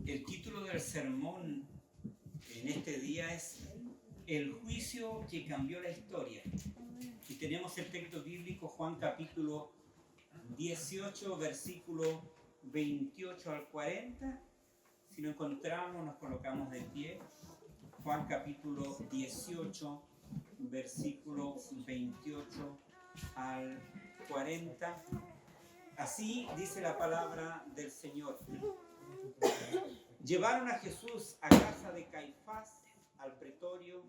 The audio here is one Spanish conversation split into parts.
El título del sermón en este día es El juicio que cambió la historia. Y tenemos el texto bíblico, Juan capítulo 18, versículo 28 al 40. Si lo encontramos, nos colocamos de pie. Juan capítulo 18, versículo 28 al 40. Así dice la palabra del Señor. Llevaron a Jesús a casa de Caifás, al pretorio.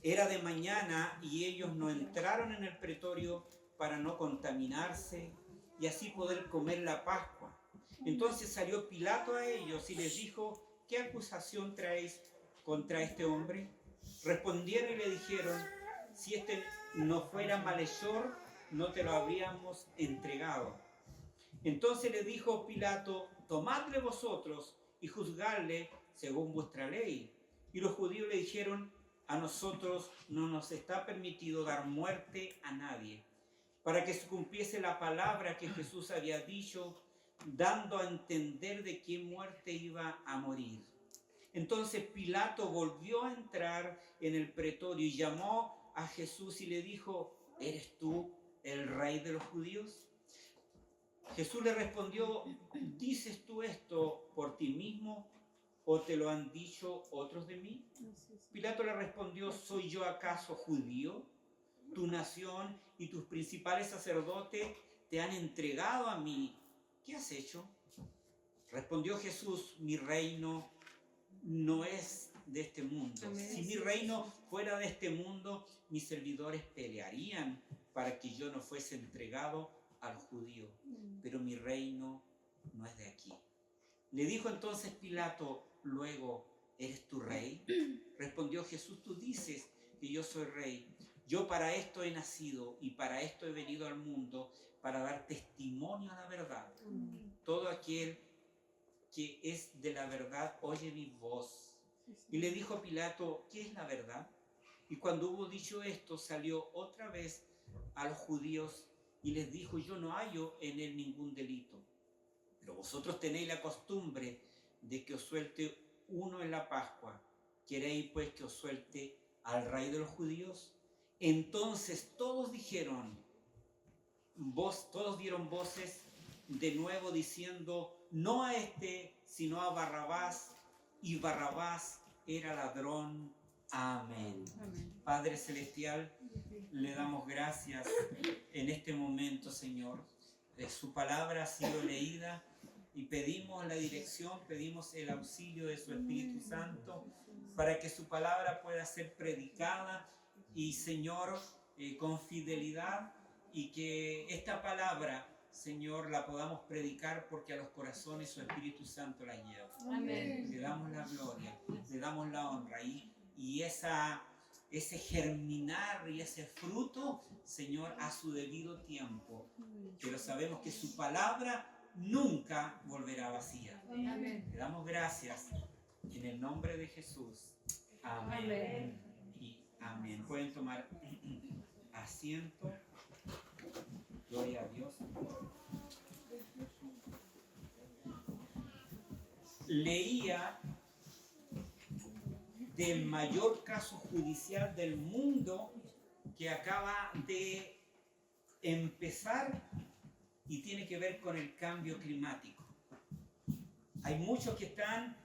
Era de mañana y ellos no entraron en el pretorio para no contaminarse y así poder comer la Pascua. Entonces salió Pilato a ellos y les dijo: ¿qué acusación traéis contra este hombre? Respondieron y le dijeron: si este no fuera malhechor, no te lo habríamos entregado. Entonces le dijo Pilato: tomadle vosotros y juzgadle según vuestra ley. Y los judíos le dijeron: a nosotros no nos está permitido dar muerte a nadie, para que se cumpliese la palabra que Jesús había dicho, dando a entender de qué muerte iba a morir. Entonces Pilato volvió a entrar en el pretorio y llamó a Jesús y le dijo: ¿eres tú el rey de los judíos? Jesús le respondió: ¿dices tú esto por ti mismo o te lo han dicho otros de mí? Pilato le respondió: ¿soy yo acaso judío? Tu nación y tus principales sacerdotes te han entregado a mí. ¿Qué has hecho? Respondió Jesús: mi reino no es de este mundo. Si mi reino fuera de este mundo, mis servidores pelearían para que yo no fuese entregado al judío, pero mi reino no es de aquí. Le dijo entonces Pilato luego: ¿eres tu rey? Respondió Jesús: tú dices que yo soy rey. Yo para esto he nacido y para esto he venido al mundo, para dar testimonio a la verdad. Todo aquel que es de la verdad oye mi voz. Y le dijo Pilato: ¿qué es la verdad? Y cuando hubo dicho esto, salió otra vez a los judíos y les dijo: yo no hallo en él ningún delito, pero vosotros tenéis la costumbre de que os suelte uno en la Pascua. ¿Queréis pues que os suelte al rey de los judíos? Entonces todos dieron voces de nuevo diciendo: no a este, sino a Barrabás. Y Barrabás era ladrón. Amén. Amén. Padre Celestial, le damos gracias en este momento, Señor. Su palabra ha sido leída y pedimos la dirección, pedimos el auxilio de su Espíritu Santo para que su palabra pueda ser predicada y, Señor, con fidelidad, y que esta palabra, Señor, la podamos predicar porque a los corazones su Espíritu Santo la lleva. Amén. Le damos la gloria, le damos la honra y ese germinar y ese fruto, Señor, a su debido tiempo. Pero sabemos que su palabra nunca volverá vacía. Amén. Le damos gracias en el nombre de Jesús. Amén. Amén. Y amén. Pueden tomar asiento. Gloria a Dios. Leía del mayor caso judicial del mundo que acaba de empezar y tiene que ver con el cambio climático. Hay muchos que están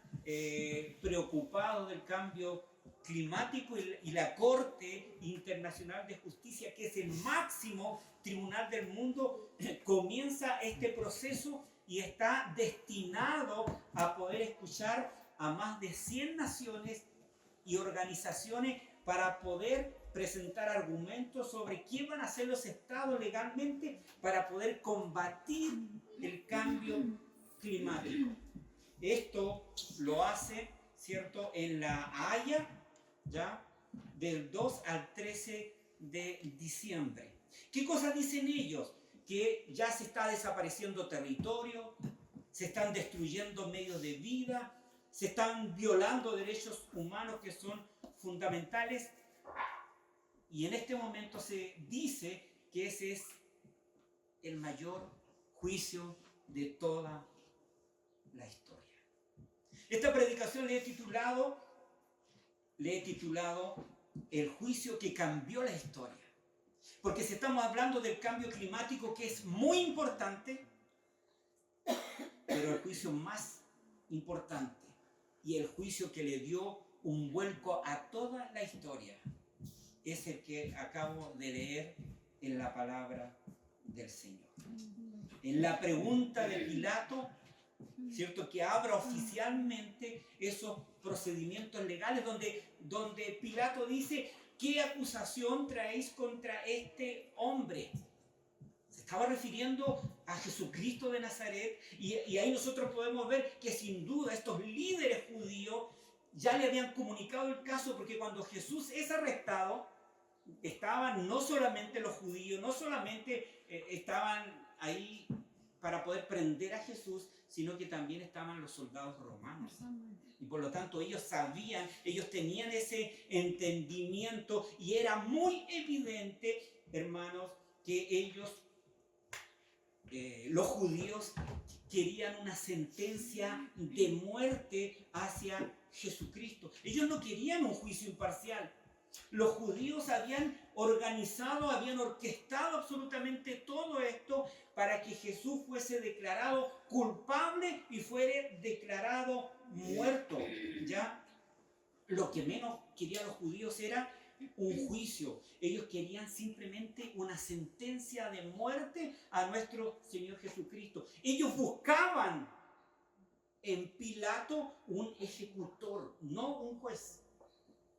preocupados del cambio climático y la Corte Internacional de Justicia, que es el máximo tribunal del mundo, comienza este proceso y está destinado a poder escuchar a más de 100 naciones y organizaciones para poder presentar argumentos sobre qué van a hacer los estados legalmente para poder combatir el cambio climático. Esto lo hace, ¿cierto?, en La Haya, ¿ya?, del 2 al 13 de diciembre. ¿Qué cosas dicen ellos? Que ya se está desapareciendo territorio, se están destruyendo medios de vida, se están violando derechos humanos que son fundamentales, y en este momento se dice que ese es el mayor juicio de toda la historia. Esta predicación le he titulado El juicio que cambió la historia. Porque si estamos hablando del cambio climático, que es muy importante, pero el juicio más importante y el juicio que le dio un vuelco a toda la historia es el que acabo de leer en la palabra del Señor. En la pregunta de Pilato, ¿cierto?, que abra oficialmente esos procedimientos legales donde Pilato dice: ¿qué acusación traéis contra este hombre? Se estaba refiriendo a Jesucristo de Nazaret, y ahí nosotros podemos ver que sin duda estos líderes judíos ya le habían comunicado el caso, porque cuando Jesús es arrestado, estaban no solamente los judíos, no solamente estaban ahí para poder prender a Jesús, sino que también estaban los soldados romanos. Y por lo tanto ellos sabían, ellos tenían ese entendimiento, y era muy evidente, hermanos, que ellos, los judíos, querían una sentencia de muerte hacia Jesucristo. Ellos no querían un juicio imparcial. Los judíos habían organizado, habían orquestado absolutamente todo esto para que Jesús fuese declarado culpable y fuera declarado muerto. Ya lo que menos querían los judíos era un juicio. Ellos querían simplemente una sentencia de muerte a nuestro Señor Jesucristo. Ellos buscaban en Pilato un ejecutor, no un juez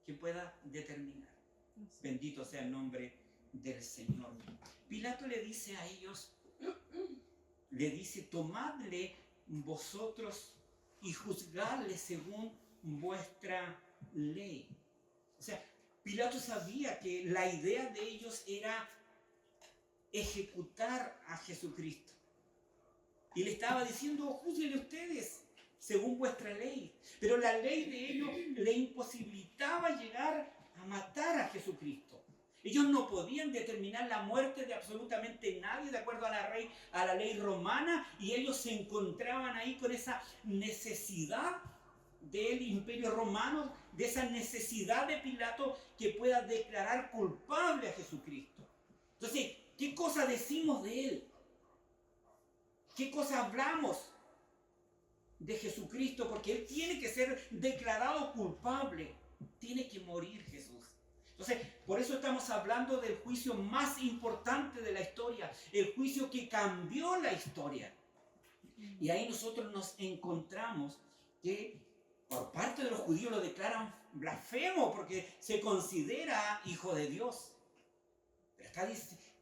que pueda determinar. Bendito sea el nombre del Señor. Pilato le dice a ellos, le dice: tomadle vosotros y juzgadle según vuestra ley. O sea, Pilato sabía que la idea de ellos era ejecutar a Jesucristo. Y le estaba diciendo: júzguenle ustedes según vuestra ley. Pero la ley de ellos le imposibilitaba llegar a matar a Jesucristo. Ellos no podían determinar la muerte de absolutamente nadie de acuerdo a la ley romana, y ellos se encontraban ahí con esa necesidad del Imperio Romano, de esa necesidad de Pilato que pueda declarar culpable a Jesucristo. Entonces, ¿qué cosa decimos de él? ¿Qué cosa hablamos de Jesucristo? Porque él tiene que ser declarado culpable, tiene que morir Jesús. Entonces, por eso estamos hablando del juicio más importante de la historia, el juicio que cambió la historia. Y ahí nosotros nos encontramos que por parte de los judíos lo declaran blasfemo porque se considera hijo de Dios.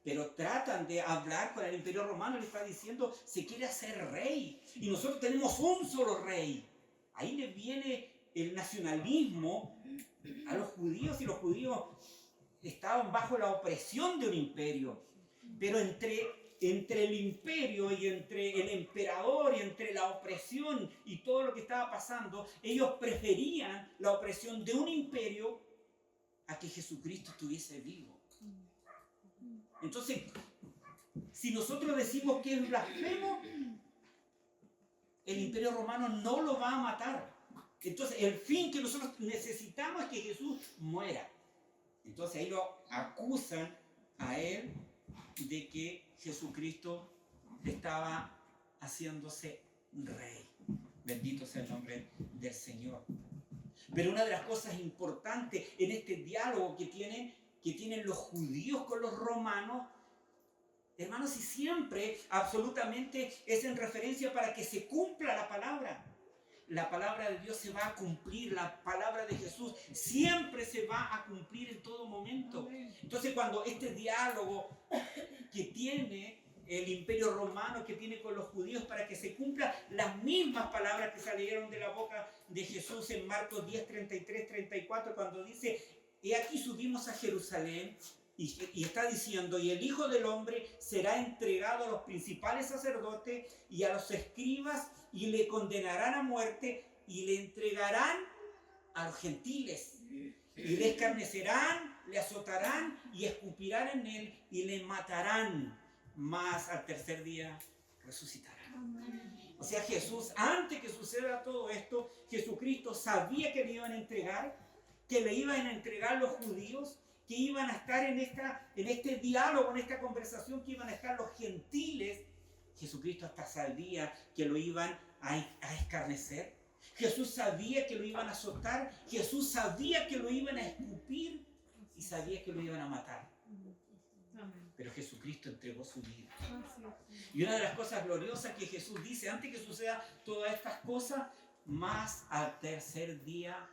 Pero tratan de hablar con el Imperio Romano, le está diciendo: se quiere hacer rey, y nosotros tenemos un solo rey. Ahí le viene el nacionalismo a los judíos, y los judíos estaban bajo la opresión de un imperio. Pero entre el imperio y entre el emperador y entre la opresión y todo lo que estaba pasando, ellos preferían la opresión de un imperio a que Jesucristo estuviese vivo. Entonces, si nosotros decimos que es blasfemo, el Imperio Romano no lo va a matar. Entonces, el fin que nosotros necesitamos es que Jesús muera. Entonces, ahí lo acusan a él de que Jesucristo estaba haciéndose rey. Bendito sea el nombre del Señor. Pero una de las cosas importantes en este diálogo que tienen los judíos con los romanos, hermanos, y siempre absolutamente es en referencia para que se cumpla la palabra. La palabra de Dios se va a cumplir, la palabra de Jesús siempre se va a cumplir en todo momento. Entonces, cuando este diálogo que tiene el Imperio Romano, que tiene con los judíos, para que se cumplan las mismas palabras que salieron de la boca de Jesús en Marcos 10, 33, 34, cuando dice: he aquí subimos a Jerusalén, y está diciendo: y el Hijo del Hombre será entregado a los principales sacerdotes y a los escribas, y le condenarán a muerte, y le entregarán a los gentiles, y le escarnecerán, le azotarán, y escupirán en él, y le matarán, mas al tercer día resucitará. O sea, Jesús, antes que suceda todo esto, Jesucristo sabía que le iban a entregar, que le iban a entregar los judíos, que iban a estar en este diálogo, en esta conversación, que iban a estar los gentiles. Jesucristo hasta sabía que lo iban a escarnecer. Jesús sabía que lo iban a azotar. Jesús sabía que lo iban a escupir y sabía que lo iban a matar. Pero Jesucristo entregó su vida. Y una de las cosas gloriosas que Jesús dice, antes que suceda todas estas cosas, más al tercer día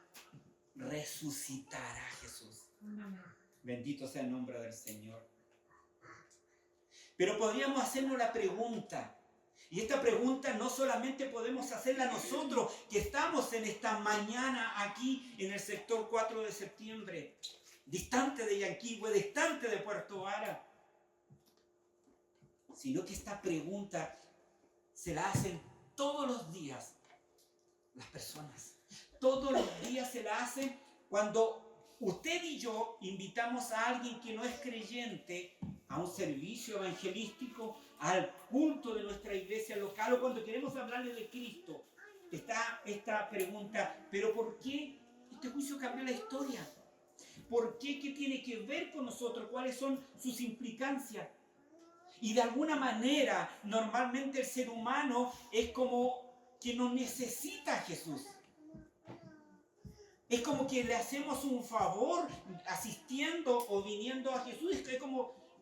resucitará Jesús. Bendito sea el nombre del Señor. Pero podríamos hacernos la pregunta, y esta pregunta no solamente podemos hacerla nosotros, que estamos en esta mañana aquí en el sector 4 de septiembre, distante de Yanquihue, distante de Puerto Vara, sino que esta pregunta se la hacen todos los días las personas. Todos los días se la hacen cuando usted y yo invitamos a alguien que no es creyente a un servicio evangelístico, al culto de nuestra iglesia local, o cuando queremos hablarle de Cristo. Está esta pregunta, ¿pero por qué este juicio cambió la historia? ¿Por qué? ¿Qué tiene que ver con nosotros? ¿Cuáles son sus implicancias? Y de alguna manera, normalmente el ser humano es como que no necesita a Jesús. Es como que le hacemos un favor asistiendo o viniendo a Jesús.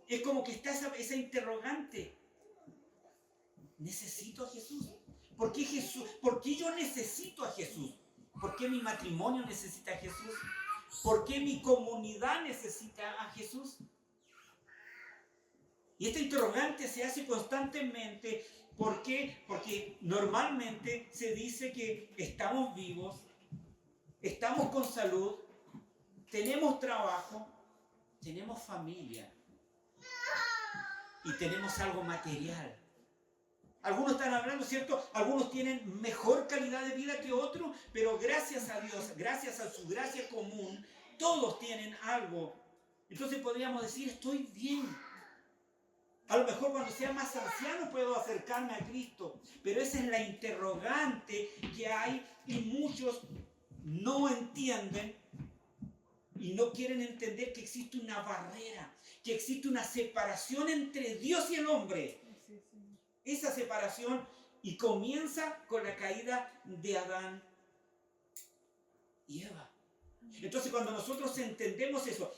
Es como que está esa interrogante. ¿Necesito a Jesús? ¿Por qué Jesús? ¿Por qué yo necesito a Jesús? ¿Por qué mi matrimonio necesita a Jesús? ¿Por qué mi comunidad necesita a Jesús? Y esta interrogante se hace constantemente. ¿Por qué? Porque normalmente se dice que estamos vivos, estamos con salud, tenemos trabajo, tenemos familia y tenemos algo material. Algunos están hablando, ¿cierto? Algunos tienen mejor calidad de vida que otros, pero gracias a Dios, gracias a su gracia común, todos tienen algo. Entonces podríamos decir, estoy bien. A lo mejor cuando sea más anciano puedo acercarme a Cristo, pero esa es la interrogante que hay y muchos no entienden y no quieren entender que existe una barrera, que existe una separación entre Dios y el hombre. Esa separación, y comienza con la caída de Adán y Eva. Entonces cuando nosotros entendemos eso,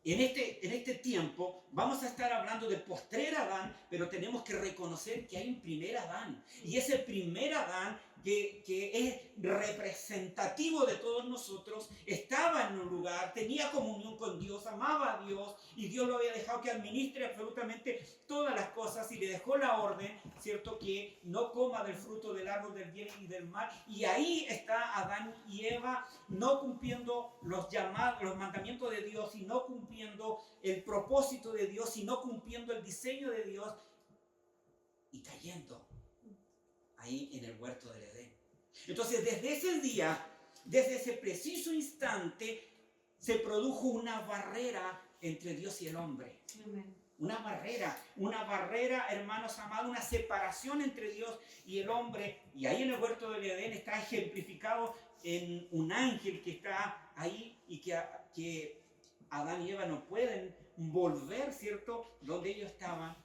en este tiempo vamos a estar hablando del postrer Adán, pero tenemos que reconocer que hay un primer Adán. Y ese primer Adán, que es representativo de todos nosotros, estaba en un lugar, tenía comunión con Dios, amaba a Dios, y Dios lo había dejado que administre absolutamente todas las cosas, y le dejó la orden, ¿cierto?, que no coma del fruto del árbol del bien y del mal. Y ahí está Adán y Eva, no cumpliendo los mandamientos de Dios, y no cumpliendo el propósito de Dios, y no cumpliendo el diseño de Dios, y cayendo ahí en el huerto del Edén. Entonces, desde ese día, desde ese preciso instante, se produjo una barrera entre Dios y el hombre. Amén. Una barrera, hermanos amados, una separación entre Dios y el hombre. Y ahí en el huerto del Edén está ejemplificado en un ángel que está ahí y que Adán y Eva no pueden volver, ¿cierto?, donde ellos estaban.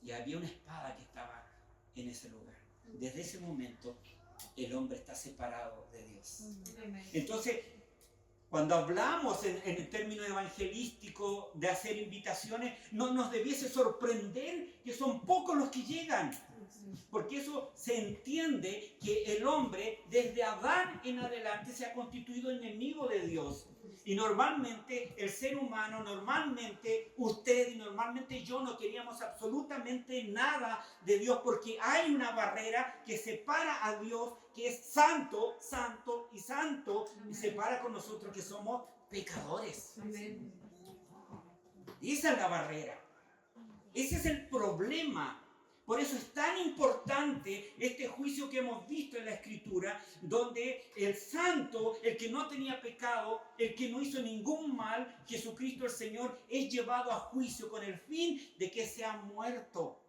Y había una espada que estaba en ese lugar. Desde ese momento, el hombre está separado de Dios. Entonces, cuando hablamos en el término evangelístico de hacer invitaciones, no nos debiese sorprender que son pocos los que llegan. Porque eso se entiende que el hombre, desde Adán en adelante, se ha constituido enemigo de Dios. Y normalmente el ser humano, normalmente usted y normalmente yo no queríamos absolutamente nada de Dios, porque hay una barrera que separa a Dios, que es santo, santo y santo, y separa con nosotros que somos pecadores. Amén. Esa es la barrera. Ese es el problema. Por eso es tan importante este juicio que hemos visto en la Escritura, donde el santo, el que no tenía pecado, el que no hizo ningún mal, Jesucristo el Señor, es llevado a juicio con el fin de que sea muerto.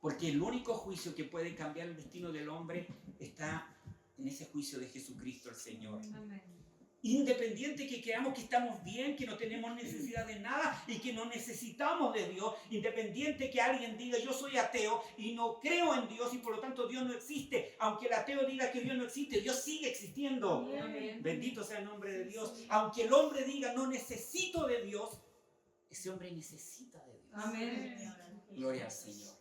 Porque el único juicio que puede cambiar el destino del hombre está en ese juicio de Jesucristo el Señor. Amén. Independiente que creamos que estamos bien, que no tenemos necesidad de nada y que no necesitamos de Dios, independiente que alguien diga yo soy ateo y no creo en Dios y por lo tanto Dios no existe, aunque el ateo diga que Dios no existe, Dios sigue existiendo. Amén. Bendito sea el nombre de Dios. Aunque el hombre diga no necesito de Dios, ese hombre necesita de Dios. Amén. Gloria al Señor.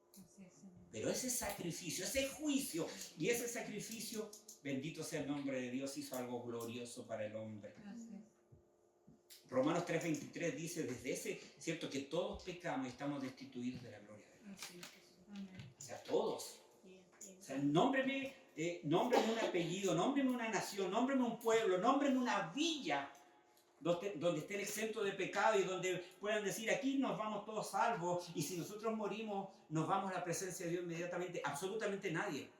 Así es, Señor. Pero ese sacrificio, ese juicio y ese sacrificio, bendito sea el nombre de Dios, hizo algo glorioso para el hombre. Así es. Romanos 3:23 dice, desde ese, cierto que todos pecamos y estamos destituidos de la gloria de Dios. Así es. Amén. O sea, todos. O sea, nómbreme un apellido, nómbreme una nación, nómbreme un pueblo, nómbreme una villa donde estén exentos de pecado y donde puedan decir aquí nos vamos todos salvos y si nosotros morimos nos vamos a la presencia de Dios inmediatamente. Absolutamente nadie.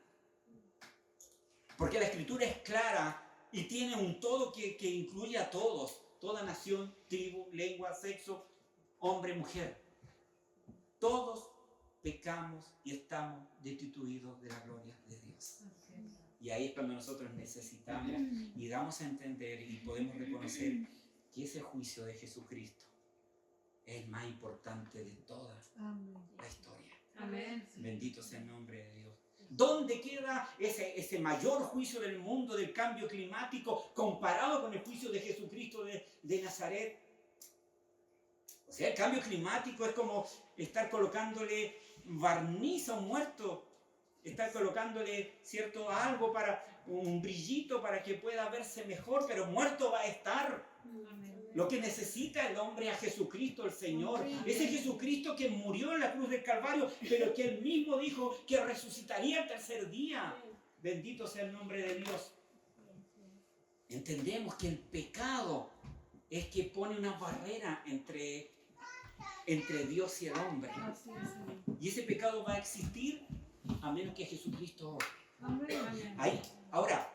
Porque la Escritura es clara y tiene un todo que incluye a todos, toda nación, tribu, lengua, sexo, hombre, mujer. Todos pecamos y estamos destituidos de la gloria de Dios. Así es. Y ahí es cuando nosotros necesitamos y damos a entender y podemos reconocer que ese juicio de Jesucristo es el más importante de toda Amén. la historia. Amén. Bendito sea el nombre de Dios. ¿Dónde queda ese mayor juicio del mundo del cambio climático comparado con el juicio de Jesucristo de Nazaret? O sea, el cambio climático es como estar colocándole barniz a un muerto, estar colocándole cierto algo para un brillito para que pueda verse mejor, pero muerto va a estar. Amén. Lo que necesita el hombre a Jesucristo el Señor, ese Jesucristo que murió en la cruz del Calvario, pero que él mismo dijo que resucitaría el tercer día. Bendito sea el nombre de Dios. Entendemos que el pecado es que pone una barrera entre Dios y el hombre. Así es, Señor. Y ese pecado va a existir a menos que Jesucristo. Amén. Ahí. Ahora,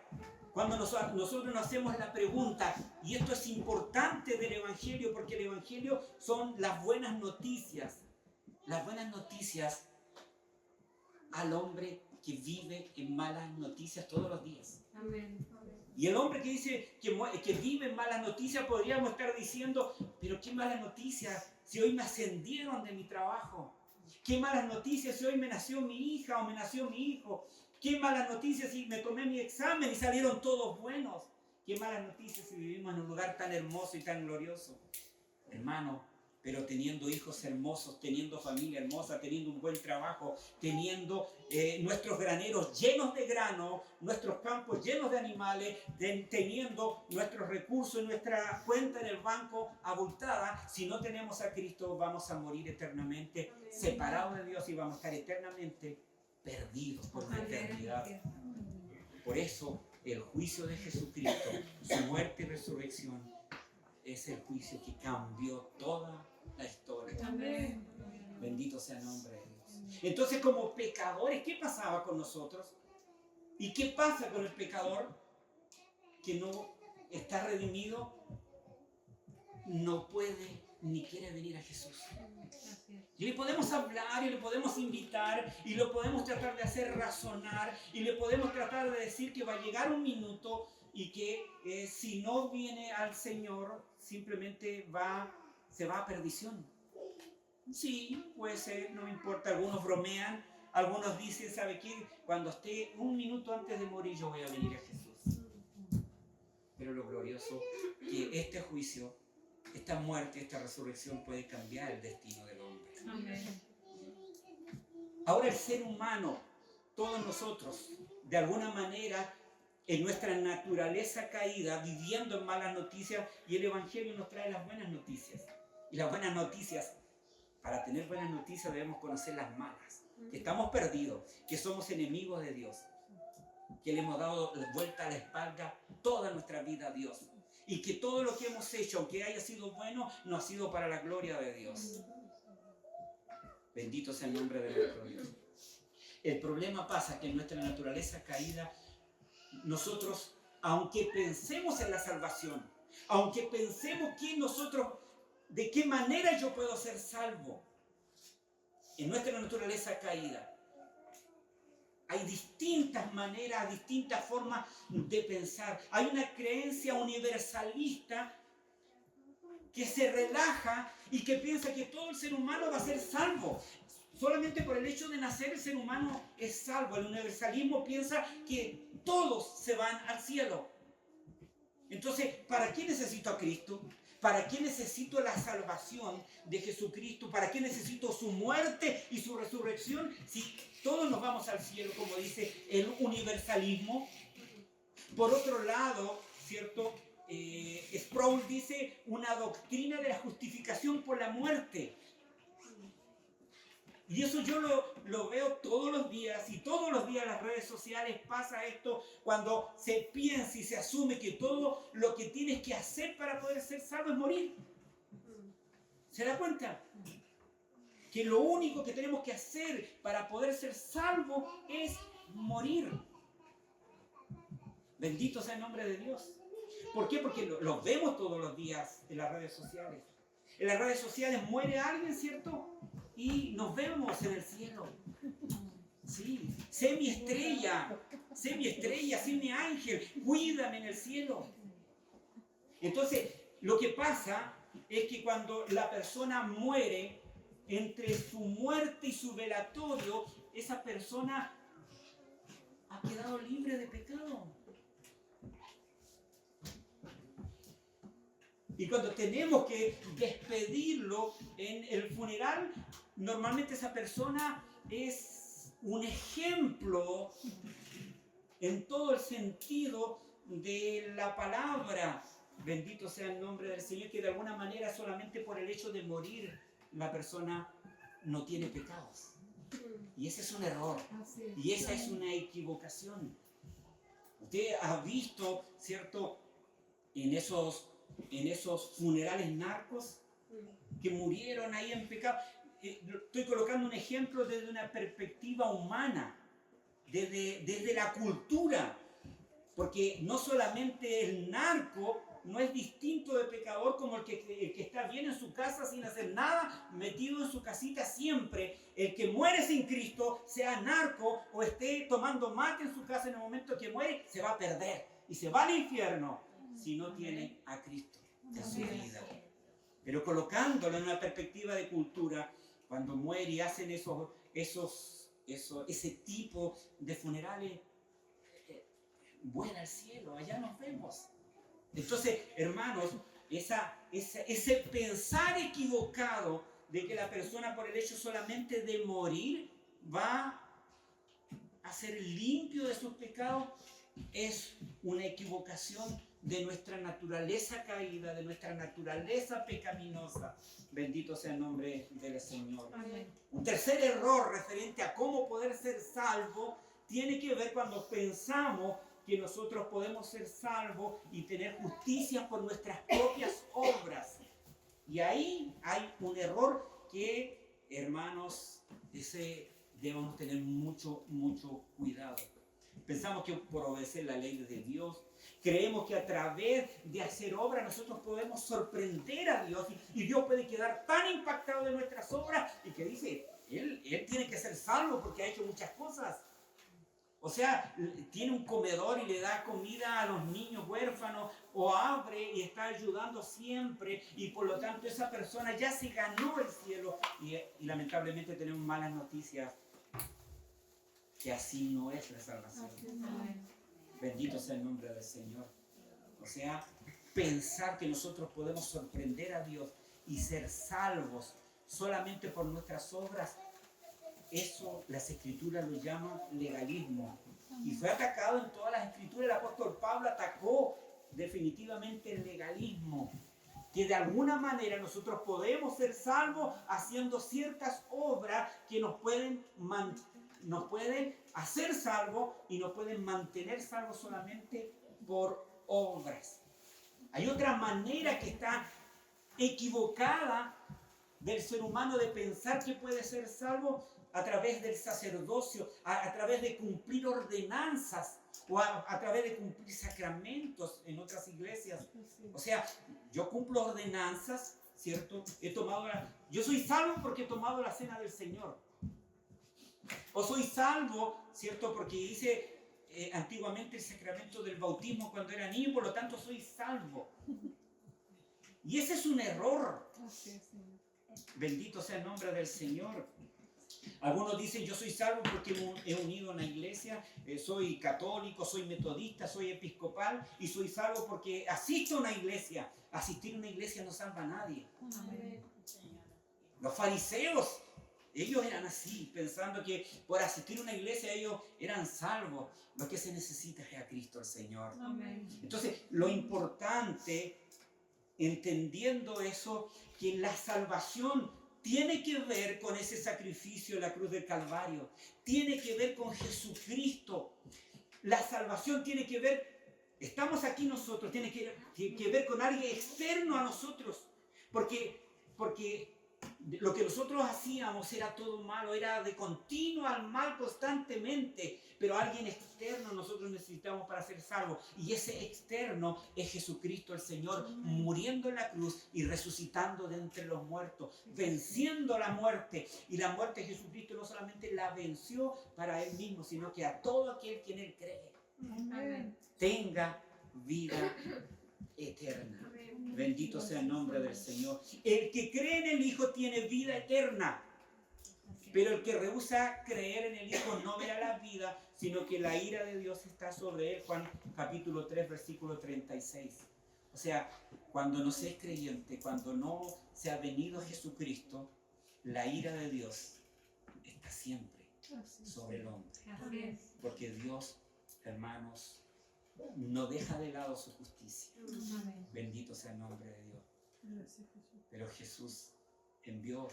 cuando nosotros nos hacemos la pregunta, y esto es importante del Evangelio, porque el Evangelio son las buenas noticias al hombre que vive en malas noticias todos los días. Amén. Y el hombre que dice que vive en malas noticias, podríamos estar diciendo, pero qué malas noticias si hoy me ascendieron de mi trabajo. Qué malas noticias si hoy me nació mi hija o me nació mi hijo. Qué malas noticias si me tomé mi examen y salieron todos buenos. Qué malas noticias si vivimos en un lugar tan hermoso y tan glorioso. Hermano, pero teniendo hijos hermosos, teniendo familia hermosa, teniendo un buen trabajo, teniendo nuestros graneros llenos de grano, nuestros campos llenos de animales, teniendo nuestros recursos, nuestra cuenta en el banco abultada, si no tenemos a Cristo vamos a morir eternamente separados de Dios y vamos a estar eternamente perdidos por la eternidad. Por eso el juicio de Jesucristo, su muerte y resurrección, es el juicio que cambió toda la historia. Amén. Bendito sea el nombre de Dios. Entonces, como pecadores, ¿qué pasaba con nosotros? ¿Y qué pasa con el pecador que no está redimido? No puede ni quiere venir a Jesús. Y le podemos hablar y le podemos invitar y lo podemos tratar de hacer razonar y le podemos tratar de decir que va a llegar un minuto y que si no viene al Señor simplemente se va a perdición. Sí, puede ser, no me importa. Algunos bromean, algunos dicen, ¿sabe qué? Cuando esté un minuto antes de morir yo voy a venir a Jesús. Pero lo glorioso que este juicio, esta muerte, esta resurrección puede cambiar el destino del hombre. Amén. Ahora el ser humano, todos nosotros, de alguna manera, en nuestra naturaleza caída, viviendo en malas noticias, y el Evangelio nos trae las buenas noticias. Y las buenas noticias, para tener buenas noticias debemos conocer las malas. Que estamos perdidos, que somos enemigos de Dios, que le hemos dado vuelta a la espalda toda nuestra vida a Dios. Y que todo lo que hemos hecho, aunque haya sido bueno, no ha sido para la gloria de Dios. Bendito sea el nombre de nuestro Dios. El problema pasa que en nuestra naturaleza caída, nosotros, aunque pensemos en la salvación, aunque pensemos que nosotros, de qué manera yo puedo ser salvo, en nuestra naturaleza caída, hay distintas maneras, distintas formas de pensar. Hay una creencia universalista que se relaja y que piensa que todo el ser humano va a ser salvo. Solamente por el hecho de nacer el ser humano es salvo. El universalismo piensa que todos se van al cielo. Entonces, ¿para qué necesito a Cristo? ¿Para qué necesito la salvación de Jesucristo? ¿Para qué necesito su muerte y su resurrección si todos nos vamos al cielo, como dice el universalismo? Por otro lado, ¿cierto? Sproul dice una doctrina de la justificación por la muerte. Y eso yo lo veo todos los días, y todos los días en las redes sociales pasa esto, cuando se piensa y se asume que todo lo que tienes que hacer para poder ser salvo es morir. ¿Se da cuenta? Que lo único que tenemos que hacer para poder ser salvo es morir. Bendito sea el nombre de Dios. ¿Por qué? Porque lo vemos todos los días en las redes sociales. En las redes sociales muere alguien, ¿cierto? Y nos vemos en el cielo. Sí, sé mi estrella, sé mi ángel, cuídame en el cielo. Entonces, lo que pasa es que cuando la persona muere, entre su muerte y su velatorio, esa persona ha quedado libre de pecado. Y cuando tenemos que despedirlo en el funeral, normalmente esa persona es un ejemplo en todo el sentido de la palabra. Bendito sea el nombre del Señor, que de alguna manera solamente por el hecho de morir la persona no tiene pecados. Y ese es un error. Y esa es una equivocación. Usted ha visto, ¿cierto?, en esos funerales narcos que murieron ahí en pecado. Estoy colocando un ejemplo desde una perspectiva humana, desde la cultura, porque no solamente el narco no es distinto de pecador como el que está bien en su casa sin hacer nada, metido en su casita siempre. El que muere sin Cristo, sea narco o esté tomando mate en su casa, en el momento que muere, se va a perder y se va al infierno si no tiene a Cristo en su vida. Pero colocándolo en una perspectiva de cultura, cuando muere y hacen ese tipo de funerales, vuela al cielo, allá nos vemos. Entonces, hermanos, ese pensar equivocado de que la persona por el hecho solamente de morir va a ser limpio de sus pecados, es una equivocación de nuestra naturaleza caída, de nuestra naturaleza pecaminosa. Bendito sea el nombre del Señor. Amén. Un tercer error referente a cómo poder ser salvo tiene que ver cuando pensamos que nosotros podemos ser salvos y tener justicia por nuestras propias obras. Y ahí hay un error que, hermanos, debemos tener mucho cuidado. Pensamos que por obedecer la ley de Dios, creemos que a través de hacer obras nosotros podemos sorprender a Dios y Dios puede quedar tan impactado de nuestras obras y que dice, Él tiene que ser salvo porque ha hecho muchas cosas. O sea, tiene un comedor y le da comida a los niños huérfanos, o abre y está ayudando siempre, y por lo tanto esa persona ya se ganó el cielo. Y lamentablemente tenemos malas noticias, que así no es la salvación. Bendito sea el nombre del Señor. O sea, pensar que nosotros podemos sorprender a Dios y ser salvos solamente por nuestras obras, eso las Escrituras lo llaman legalismo. Y fue atacado en todas las Escrituras. El apóstol Pablo atacó definitivamente el legalismo. Que de alguna manera nosotros podemos ser salvos haciendo ciertas obras que nos pueden hacer salvos y nos pueden mantener salvos solamente por obras. Hay otra manera que está equivocada del ser humano de pensar que puede ser salvo a través del sacerdocio, a través de cumplir ordenanzas o a través de cumplir sacramentos en otras iglesias. O sea, yo cumplo ordenanzas, ¿cierto? Yo soy salvo porque he tomado la cena del Señor. O soy salvo, ¿cierto? Porque hice antiguamente el sacramento del bautismo cuando era niño, por lo tanto soy salvo. Y ese es un error. Bendito sea el nombre del Señor. Algunos dicen, yo soy salvo porque he unido a una iglesia, soy católico, soy metodista, soy episcopal y soy salvo porque asisto a una iglesia. Asistir a una iglesia no salva a nadie. Amén. Los fariseos, ellos eran así, pensando que por asistir a una iglesia ellos eran salvos. Lo que se necesita es a Cristo el Señor. Amén. Entonces, lo importante, entendiendo eso, que la salvación tiene que ver con ese sacrificio en la cruz del Calvario. Tiene que ver con Jesucristo. La salvación tiene que ver, estamos aquí nosotros, tiene que ver con alguien externo a nosotros. Porque lo que nosotros hacíamos era todo malo, era de continuo al mal constantemente. Pero alguien externo nosotros necesitamos para ser salvos. Y ese externo es Jesucristo el Señor, muriendo en la cruz y resucitando de entre los muertos, venciendo la muerte. Y la muerte de Jesucristo no solamente la venció para Él mismo, sino que a todo aquel que en Él cree Amén. tenga vida eterna. Bendito sea el nombre del Señor. El que cree en el Hijo tiene vida eterna. Pero el que rehúsa creer en el Hijo no verá la vida, sino que la ira de Dios está sobre él. Juan capítulo 3, versículo 36. O sea, cuando no se es creyente, cuando no se ha venido Jesucristo, la ira de Dios está siempre sobre el hombre. Así es. Porque Dios, hermanos, no deja de lado su justicia. Amén. Bendito sea el nombre de Dios. Pero Jesús envió,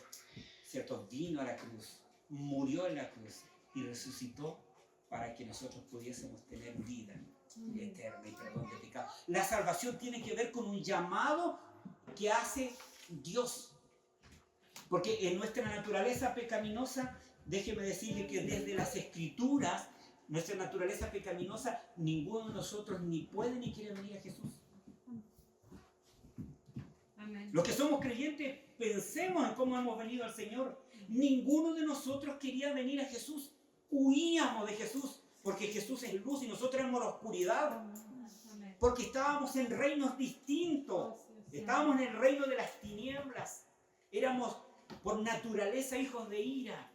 ¿cierto? Vino a la cruz, murió en la cruz y resucitó para que nosotros pudiésemos tener vida eterna y perdón de pecado. La salvación tiene que ver con un llamado que hace Dios. Porque en nuestra naturaleza pecaminosa, déjeme decirle que desde las Escrituras, nuestra naturaleza pecaminosa, ninguno de nosotros ni puede ni quiere venir a Jesús. Amén. Los que somos creyentes, pensemos en cómo hemos venido al Señor. Ninguno de nosotros quería venir a Jesús. Huíamos de Jesús, porque Jesús es luz y nosotros éramos la oscuridad. Amén. Porque estábamos en reinos distintos. Estábamos en el reino de las tinieblas. Éramos por naturaleza hijos de ira.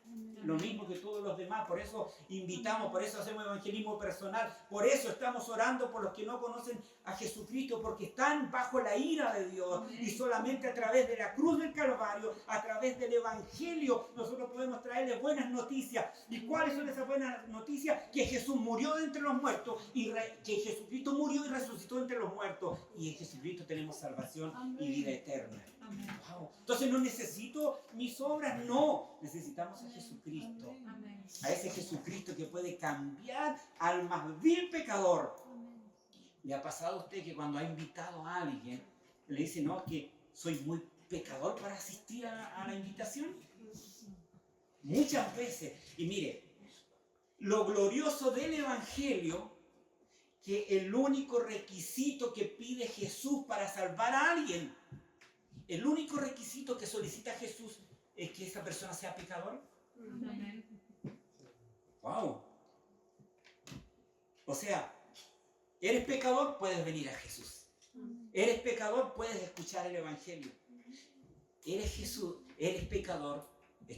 Lo mismo que todos los demás. Por eso invitamos, por eso hacemos evangelismo personal. Por eso estamos orando por los que no conocen a Jesucristo, porque están bajo la ira de Dios. Y solamente a través de la cruz del Calvario, a través del Evangelio, nosotros podemos traerles buenas noticias. ¿Y cuáles son esas buenas noticias? Que Jesús murió de entre los muertos, y que Jesucristo murió y resucitó entre los muertos. Y en Jesucristo tenemos salvación y vida eterna. Amén. Wow. Entonces no necesito mis obras, no. Necesitamos a Jesucristo. Amén. A ese Jesucristo que puede cambiar al más vil pecador. ¿Le ha pasado a usted que cuando ha invitado a alguien, le dice, no, que soy muy pecador para asistir a la invitación? Muchas veces. Y mire, lo glorioso del Evangelio, que el único requisito que pide Jesús para salvar a alguien, el único requisito que solicita Jesús es que esa persona sea pecador. Amén. Wow. O sea, eres pecador, puedes venir a Jesús. Eres pecador, puedes escuchar el Evangelio. Eres pecador,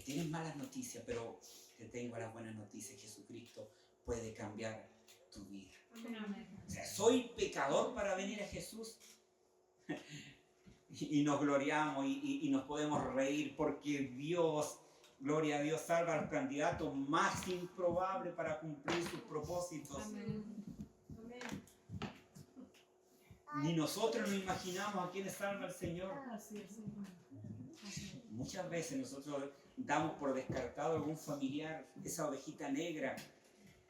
tienes malas noticias, pero te tengo las buenas noticias. Jesucristo puede cambiar tu vida. Amén. O sea, soy pecador para venir a Jesús. Y nos gloriamos y nos podemos reír porque Dios, gloria a Dios, salva al candidato más improbable para cumplir sus propósitos. Amén. Ni nosotros nos imaginamos a quiénes salva el Señor. Así es. Muchas veces nosotros damos por descartado a algún familiar, esa ovejita negra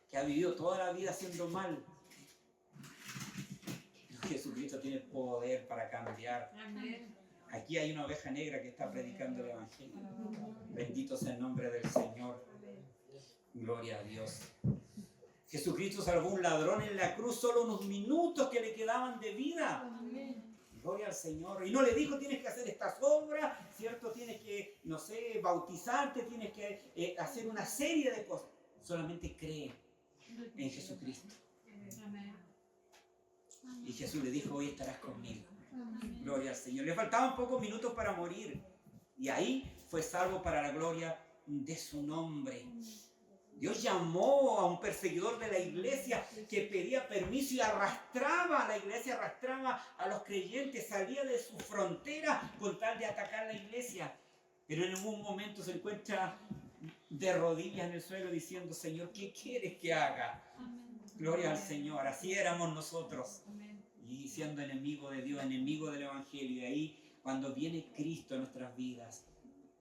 que ha vivido toda la vida haciendo mal. Jesucristo tiene poder para cambiar. Amén. Aquí hay una oveja negra que está predicando el Evangelio. Bendito sea el nombre del Señor. Gloria a Dios. Jesucristo salvó a un ladrón en la cruz, solo unos minutos que le quedaban de vida. Amén. Gloria al Señor. Y no le dijo, tienes que hacer estas obras, ¿cierto? Tienes que, no sé, bautizarte, tienes que hacer una serie de cosas. solamente cree en Jesucristo. Amén. Y Jesús le dijo, hoy estarás conmigo. Gloria al Señor. Le faltaban pocos minutos para morir. Y ahí fue salvo para la gloria de su nombre. Dios llamó a un perseguidor de la iglesia que pedía permiso y arrastraba a la iglesia, arrastraba a los creyentes, salía de su frontera con tal de atacar la iglesia. Pero en algún momento se encuentra de rodillas en el suelo diciendo, Señor, ¿qué quieres que haga? Gloria al Señor. Así éramos nosotros. Y siendo enemigo de Dios, enemigo del Evangelio. Y ahí, cuando viene Cristo a nuestras vidas,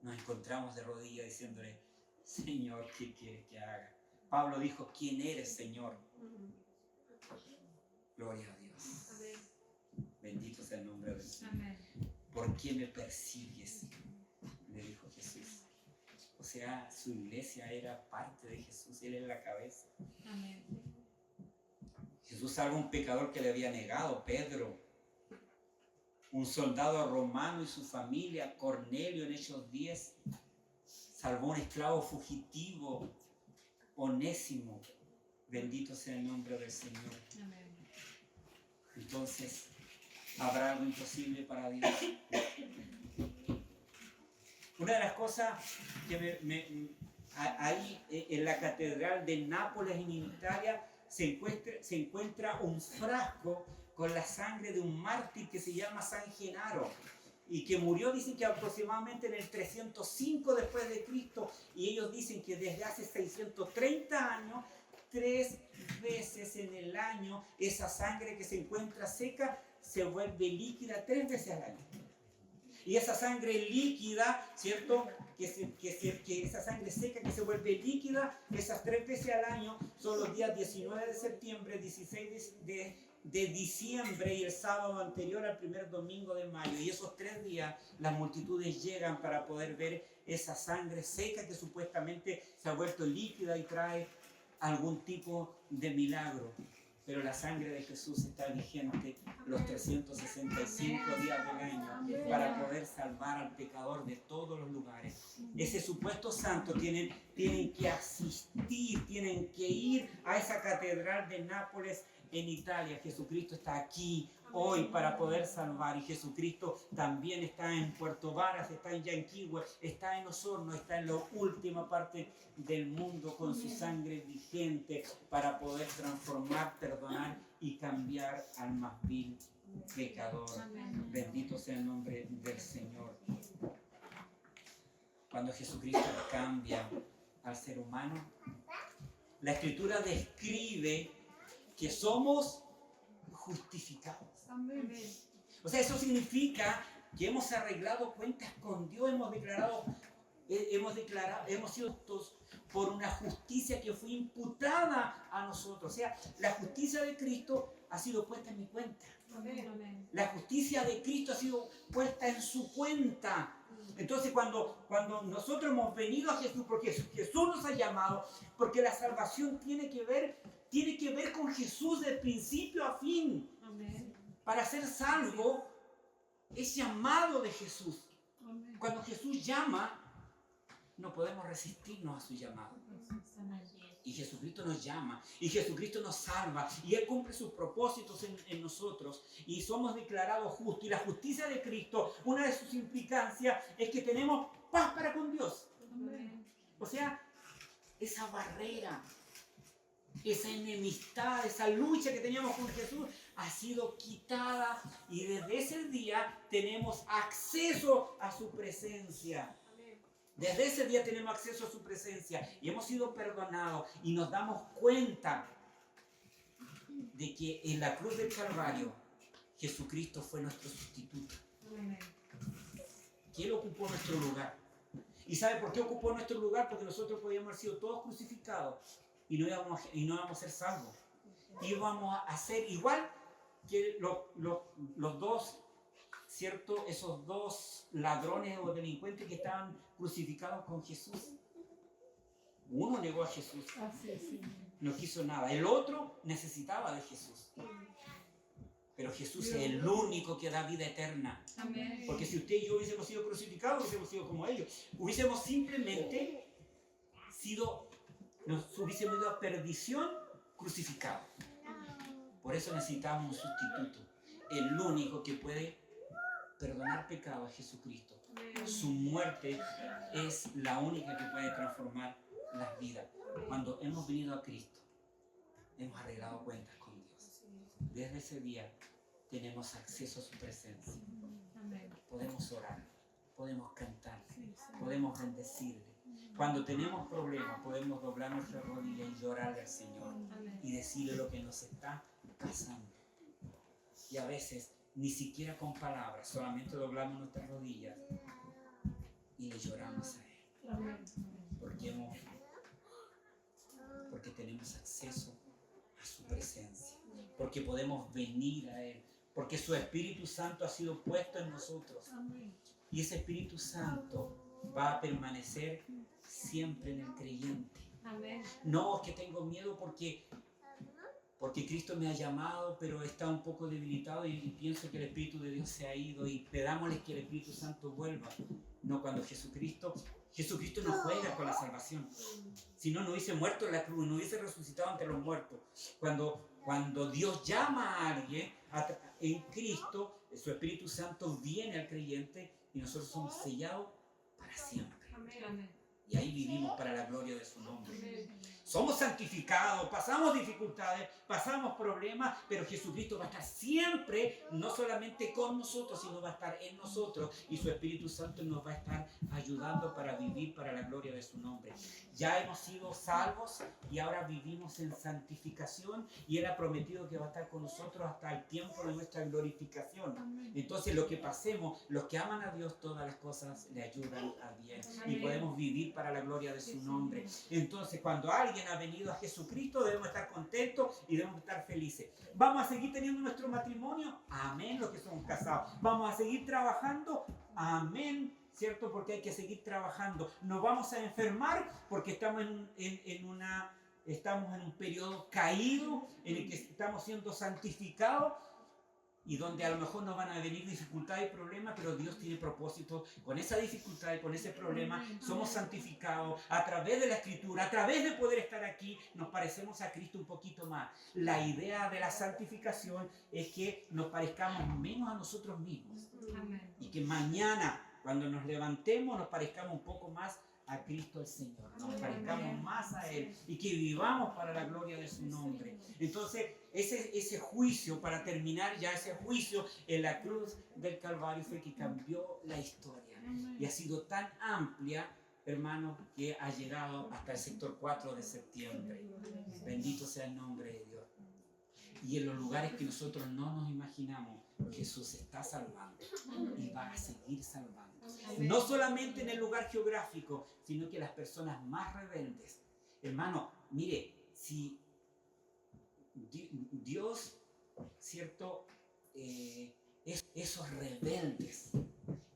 nos encontramos de rodillas diciéndole, Señor, ¿qué quieres que haga? Pablo dijo, ¿quién eres, Señor? Gloria a Dios. Bendito sea el nombre de Dios. ¿Por qué me persigues? Le dijo Jesús. O sea, su iglesia era parte de Jesús, Él era la cabeza. Jesús salva a un pecador que le había negado, Pedro. Un soldado romano y su familia, Cornelio en Hechos 10. Salvó a un esclavo fugitivo, Onésimo. Bendito sea el nombre del Señor. Entonces, ¿habrá algo imposible para Dios? Una de las cosas que ahí en la catedral de Nápoles, en Italia, se encuentra un frasco con la sangre de un mártir que se llama San Genaro y que murió, dicen que aproximadamente en el 305 después de Cristo, y ellos dicen que desde hace 630 años, 3 veces en el año, esa sangre que se encuentra seca se vuelve líquida 3 veces al año. Y esa sangre líquida, ¿cierto? Que esa sangre seca que se vuelve líquida, esas 3 veces al año son los días 19 de septiembre, 16 de diciembre y el sábado anterior al primer domingo de mayo. Y esos 3 días las multitudes llegan para poder ver esa sangre seca que supuestamente se ha vuelto líquida y trae algún tipo de milagro. Pero la sangre de Jesús está vigente los 365 días del año para poder salvar al pecador de todos los lugares. Ese supuesto santo tienen que asistir, tienen que ir a esa catedral de Nápoles en Italia. Jesucristo está aquí hoy para poder salvar, y Jesucristo también está en Puerto Varas, está en Yanquihue, está en Osorno, está en la última parte del mundo con su sangre vigente para poder transformar, perdonar y cambiar al más vil pecador. Bendito sea el nombre del Señor. Cuando Jesucristo cambia al ser humano, la Escritura describe que somos justificados. O sea, eso significa que hemos arreglado cuentas con Dios, hemos sido justos por una justicia que fue imputada a nosotros. O sea, la justicia de Cristo ha sido puesta en mi cuenta. La justicia de Cristo ha sido puesta en su cuenta. Entonces, cuando nosotros hemos venido a Jesús, porque Jesús nos ha llamado, porque la salvación tiene que ver con Jesús de principio a fin. Para ser salvo es llamado de Jesús. Cuando Jesús llama, no podemos resistirnos a su llamado. Y Jesucristo nos llama, y Jesucristo nos salva, y Él cumple sus propósitos en nosotros, y somos declarados justos. Y la justicia de Cristo, una de sus implicancias es que tenemos paz para con Dios. O sea, esa barrera, esa enemistad, esa lucha que teníamos con Jesús ha sido quitada, y desde ese día tenemos acceso a su presencia. Desde ese día tenemos acceso a su presencia y hemos sido perdonados, y nos damos cuenta de que en la cruz del Calvario Jesucristo fue nuestro sustituto. Que Él ocupó nuestro lugar. ¿Y sabe por qué ocupó nuestro lugar? Porque nosotros podíamos haber sido todos crucificados y no íbamos a ser salvos. Íbamos a ser igual que los dos, ¿cierto? Esos dos ladrones o delincuentes que estaban crucificados con Jesús. Uno negó a Jesús, no quiso nada. El otro necesitaba de Jesús. Pero Jesús es el único que da vida eterna. Porque si usted y yo hubiésemos sido crucificados, hubiésemos sido como ellos. Hubiésemos simplemente sido nos hubiésemos ido a perdición crucificados. Por eso necesitamos un sustituto. El único que puede perdonar pecado es Jesucristo. Su muerte es la única que puede transformar las vidas. Cuando hemos venido a Cristo, hemos arreglado cuentas con Dios. Desde ese día tenemos acceso a su presencia. Podemos orar, podemos cantar, podemos bendecirle. Cuando tenemos problemas, podemos doblar nuestras rodillas y llorarle al Señor y decirle lo que nos está pasando. Y a veces, ni siquiera con palabras, solamente doblamos nuestras rodillas y le lloramos a Él. Porque tenemos acceso a su presencia. Porque podemos venir a Él. Porque su Espíritu Santo ha sido puesto en nosotros. Y ese Espíritu Santo va a permanecer siempre en el creyente. No, es que tengo miedo porque Cristo me ha llamado, pero está un poco debilitado y pienso que el Espíritu de Dios se ha ido y pedámosle que el Espíritu Santo vuelva. No, cuando Jesucristo no juega con la salvación. Si no, no hubiese muerto en la cruz, no hubiese resucitado ante los muertos. Cuando Dios llama a alguien en Cristo, su Espíritu Santo viene al creyente y nosotros somos sellados para siempre. Y ahí vivimos para la gloria de su nombre. Somos santificados, pasamos dificultades, pasamos problemas, pero Jesucristo va a estar siempre, no solamente con nosotros, sino va a estar en nosotros. Y su Espíritu Santo nos va a estar ayudando para vivir para la gloria de su nombre. Ya hemos sido salvos y ahora vivimos en santificación. Y Él ha prometido que va a estar con nosotros hasta el tiempo de nuestra glorificación. Entonces lo que pasemos, los que aman a Dios, todas las cosas le ayudan a bien. Y podemos vivir para la gloria de su nombre. Entonces cuando alguien ha venido a Jesucristo, debemos estar contentos y debemos estar felices. ¿Vamos a seguir teniendo nuestro matrimonio? Amén, los que somos casados. ¿Vamos a seguir trabajando? Amén, ¿cierto? Porque hay que seguir trabajando. ¿Nos vamos a enfermar? Porque estamos estamos en un periodo caído en el que estamos siendo santificados y donde a lo mejor nos van a venir dificultades y problemas, pero Dios tiene propósito con esa dificultad y con ese problema. Somos santificados a través de la Escritura, a través de poder estar aquí, nos parecemos a Cristo un poquito más. La idea de la santificación es que nos parezcamos menos a nosotros mismos. Y que mañana, cuando nos levantemos, nos parezcamos un poco más a Cristo el Señor, nos parezcamos más a Él y que vivamos para la gloria de su nombre. Entonces, ese juicio, para terminar ya, ese juicio en la cruz del Calvario fue que cambió la historia y ha sido tan amplia, hermano, que ha llegado hasta el sector 4 de septiembre. Bendito sea el nombre de Dios. Y en los lugares que nosotros no nos imaginamos, Jesús está salvando y va a seguir salvando. No solamente en el lugar geográfico, sino que las personas más rebeldes. Hermano, mire, si Dios, ¿cierto? Esos rebeldes,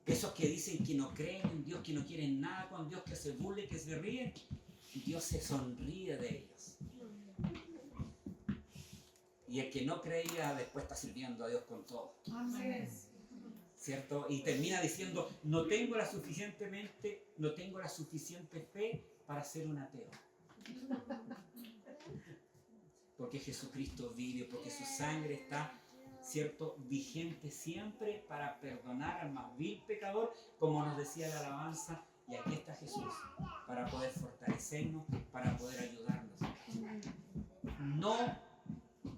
esos que dicen que no creen en Dios, que no quieren nada con Dios, que se burlen, que se ríen, Dios se sonríe de ellos. Y el que no creía después está sirviendo a Dios con todo. Amén. ¿Cierto? Y termina diciendo, no tengo la suficiente fe para ser un ateo. Porque Jesucristo vive, porque su sangre está, ¿cierto?, vigente siempre para perdonar al más vil pecador, como nos decía la alabanza. Y aquí está Jesús para poder fortalecernos, para poder ayudarnos. No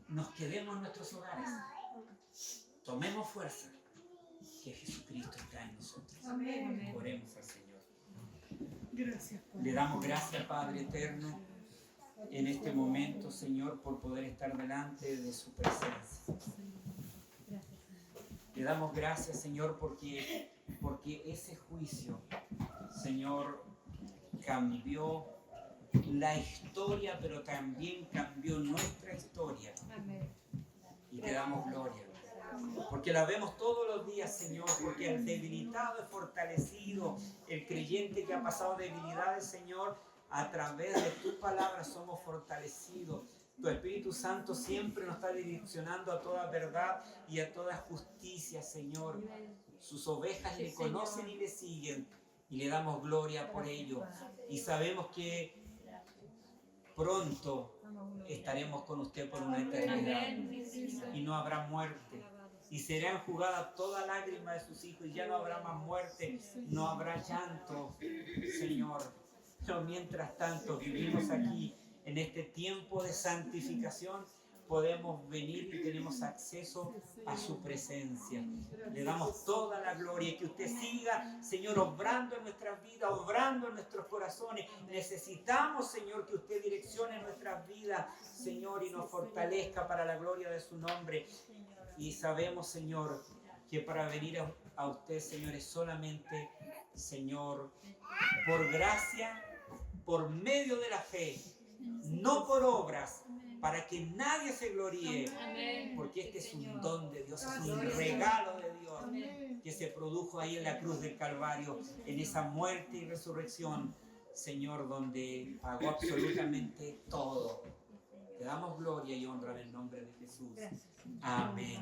nos quedemos en nuestros hogares. Tomemos fuerza, que Jesucristo está en nosotros. Amén. Oremos al Señor. Gracias, Padre. Le damos gracias, Padre eterno, en este momento, Señor, por poder estar delante de su presencia. Le damos gracias, Señor, porque ese juicio, Señor, cambió la historia, pero también cambió nuestra historia. Y te damos gloria. Porque la vemos todos los días, Señor, porque el debilitado es fortalecido, el creyente que ha pasado debilidades, Señor, a través de tu palabra somos fortalecidos. Tu Espíritu Santo siempre nos está direccionando a toda verdad y a toda justicia, Señor. Sus ovejas le conocen y le siguen y le damos gloria por ello. Y sabemos que pronto estaremos con usted por una eternidad. Y no habrá muerte. Y será enjugada toda lágrima de sus hijos. Y ya no habrá más muerte, no habrá llanto, Señor. Pero mientras tanto vivimos aquí en este tiempo de santificación, podemos venir y tenemos acceso a su presencia. Le damos toda la gloria y que usted siga, Señor, obrando en nuestras vidas, obrando en nuestros corazones. Necesitamos, Señor, que usted direccione nuestras vidas, Señor, y nos fortalezca para la gloria de su nombre. Y sabemos, Señor, que para venir a usted, Señor, es solamente, Señor, por gracia, por medio de la fe, no por obras, para que nadie se gloríe, porque este es un don de Dios, es un regalo de Dios que se produjo ahí en la cruz del Calvario, en esa muerte y resurrección, Señor, donde pagó absolutamente todo. Te damos gloria y honra en el nombre de Jesús. Amén.